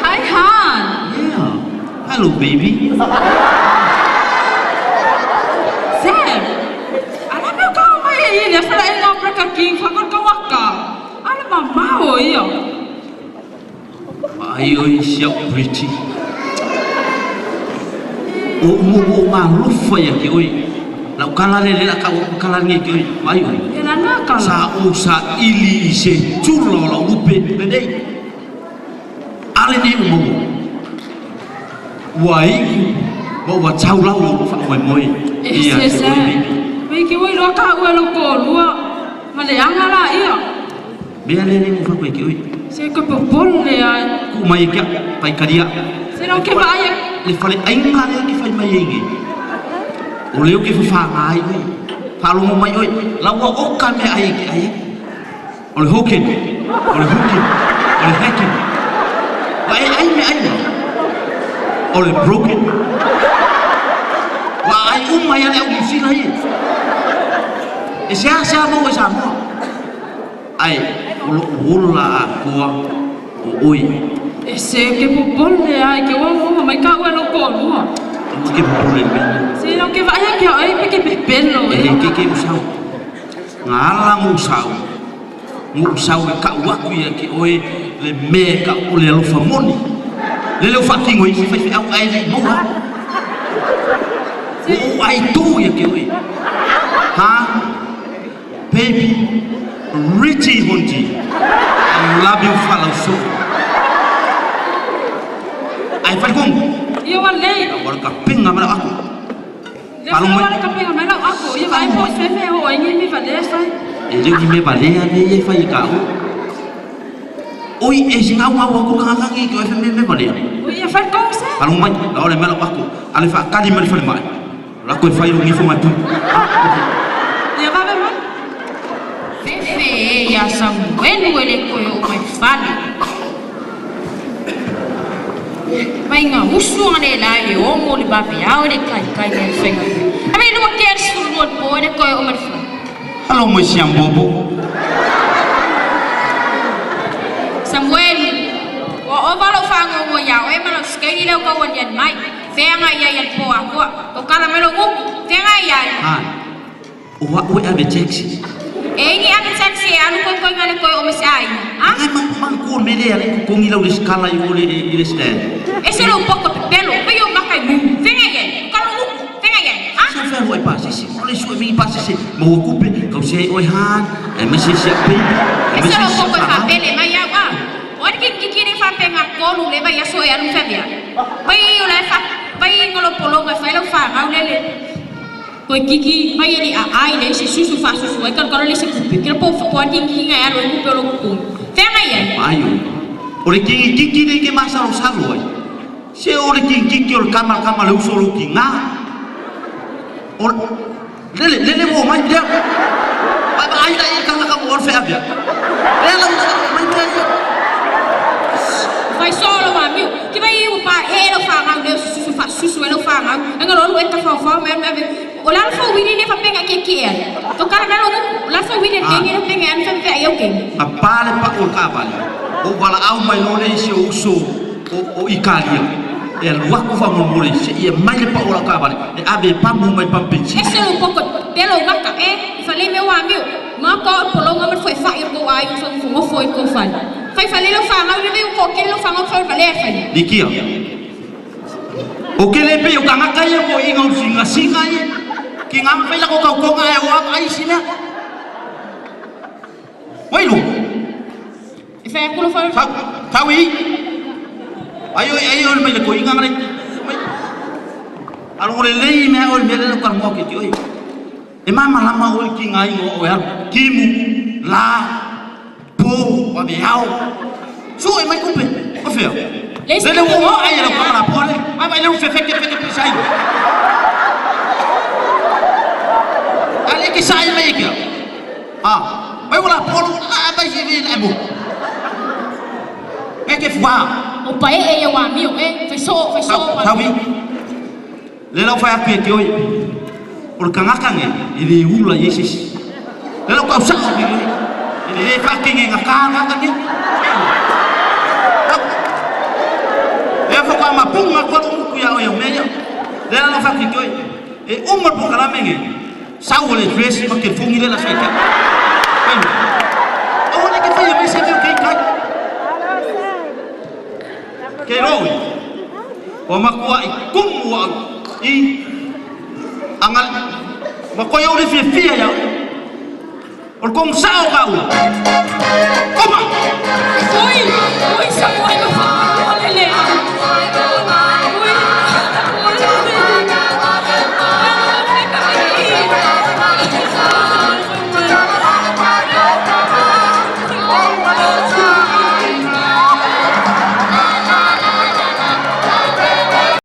Hi, Han. Yeah. Hello, baby. Sir, alam mo ka may iya sa lain ng prakaking fakot kawaka. Alam mo mau iyo. Ayo siap pretty. O malufa ya ke oi. Lau kala le la ka kala ngi ke oi. Ayo. Kena nakal. Sa usa ili se chulo la upe le dei. Ale ni mo. Wai. Bo wa chau lau fa moi moi. Iya, sir. Mai ke oi lo ka oi lo ko lua. Male angala iyo. Bea le ni mo fa ko ke oi. Saya ke popol le ai. Ku mai ke pai karia. Saya nak ke baia. Le fale ainga le ke fai mai ngi. O leo ke fa ngai oi. Fa lo mai oi. La wa o ka me ai ke ai. O le hoken. O le hoken. O le heken. Wa ai me ai. O le broken. Wa ai mai ale au si lai. E sa mo sa mo. Ai Ula akua oi. Ese que popol le ai que o mai ka o lo ko lua. Que popol le. Saya nak ke baia ke ai pe ke pelo. Que usau. Ngala musau. Musau ka wa ku ya ke oi le me ka o le lo famoni. Le lo fucking oi fi au ai le mo. O ai tu ya ke oi. Ha? Baby. Richie Hunty, I love you, fellow so. I falcon. Iyo wale. Awal kaping ngamala aku. Kalau wale kaping ngamala aku, iyo ai po feme o ai mi vale sai. Ele que me vale ane ye fai kau. Oi, singa aku kanga ki ko feme me vale. Oi, ia falcon se. Kalau mai, ora mela aku. Ale fa kali mal fai mai. La ko fai ngi fo matu. Ia va ver mal. Ya Samuel wele ko o mai fali. Mai nga usu ane la e o mo li babi a le kai le fenga. Ame no quer suru po ne ko o mai fali. Halo mo siam bobo. Samuel o valo fango mo ya o e malo skei le ko won yan mai. Venga ya yan po ako. O kala melo ngu. Venga ya. Ah. O ave taxi. Ini ang taxi anu ko ngale ko o mesai. Ah? Ai man ko mele ale ko ngi law skala yo le stand. Ese lo poco pelo, pero makai mu. Venga ya. Kalau venga ya. Ah? Sa fer oi pas si. Ole so mi pas si. Mo coupe ko se oi han. E me se baby. Ese lo poco fa pele mai ya wa. Ora que kini fa penga ko lu le vai so ya lu febia. Vai o le fa. Vai ngolo polonga fa lo fa au lele. Koi kiki mai ni ai le se susu fa susu ai kan le se kupi kira po kiki ngai aro kupi lo kupi venga ya ayo ore kiki le ke masa ro salo ai se ore kiki o kamar le uso lo kinga or le mo mai dia ai ai kan ka mo orfe abia le mai dia vai solo ma mio que vai o pa ele fa ngau le susu fa susu ele fa ngau ngalo lo eta fa me o la fa wini ne fa penga ke ki el to kala na lo la fa wini ke ni penga an fa fe ayo ke apale pa o ka vale o bala au mai no le se uso o ikalia e lo ku fa mo mole se e mai le pa o ka vale e ave pa mo mai pa pechi ese un poco pelo ngaka fa le me wa mio ma ko polonga me foi fa yo ko ai so mo foi ko fa fai fa le lo fa ngau le ko ke lo fa ngau fa le fa dikia o ke le pe o kanga kai ko inga singa ye ki ngam fai la ko ngai o ai sina oi lu fa ko lo fa tawi ayo me le ko inga ngai alo le le me o me le ko mo ke ti oi e mama lama o ki ngai o ya kimu la po wa be ao so e mai kumpe o fe le wo ai la ko la pole vai le fe ke sai ale ke sai mai ke ah vai wala polo vai se vi la mo e ke fa o pai e wa mio fai so sabi le la fa pe ke oi por kangakange ile ula yesus le la ka sa ile fa ke ngaka ngaka ni fakitoi e umar bukala menge sau le dress makin fungi le la sai ka oh le ke fa me se ke kai ke roi o makua I kumwa I angal makoya ule fia ya o kong sao ka u koma oi sa mo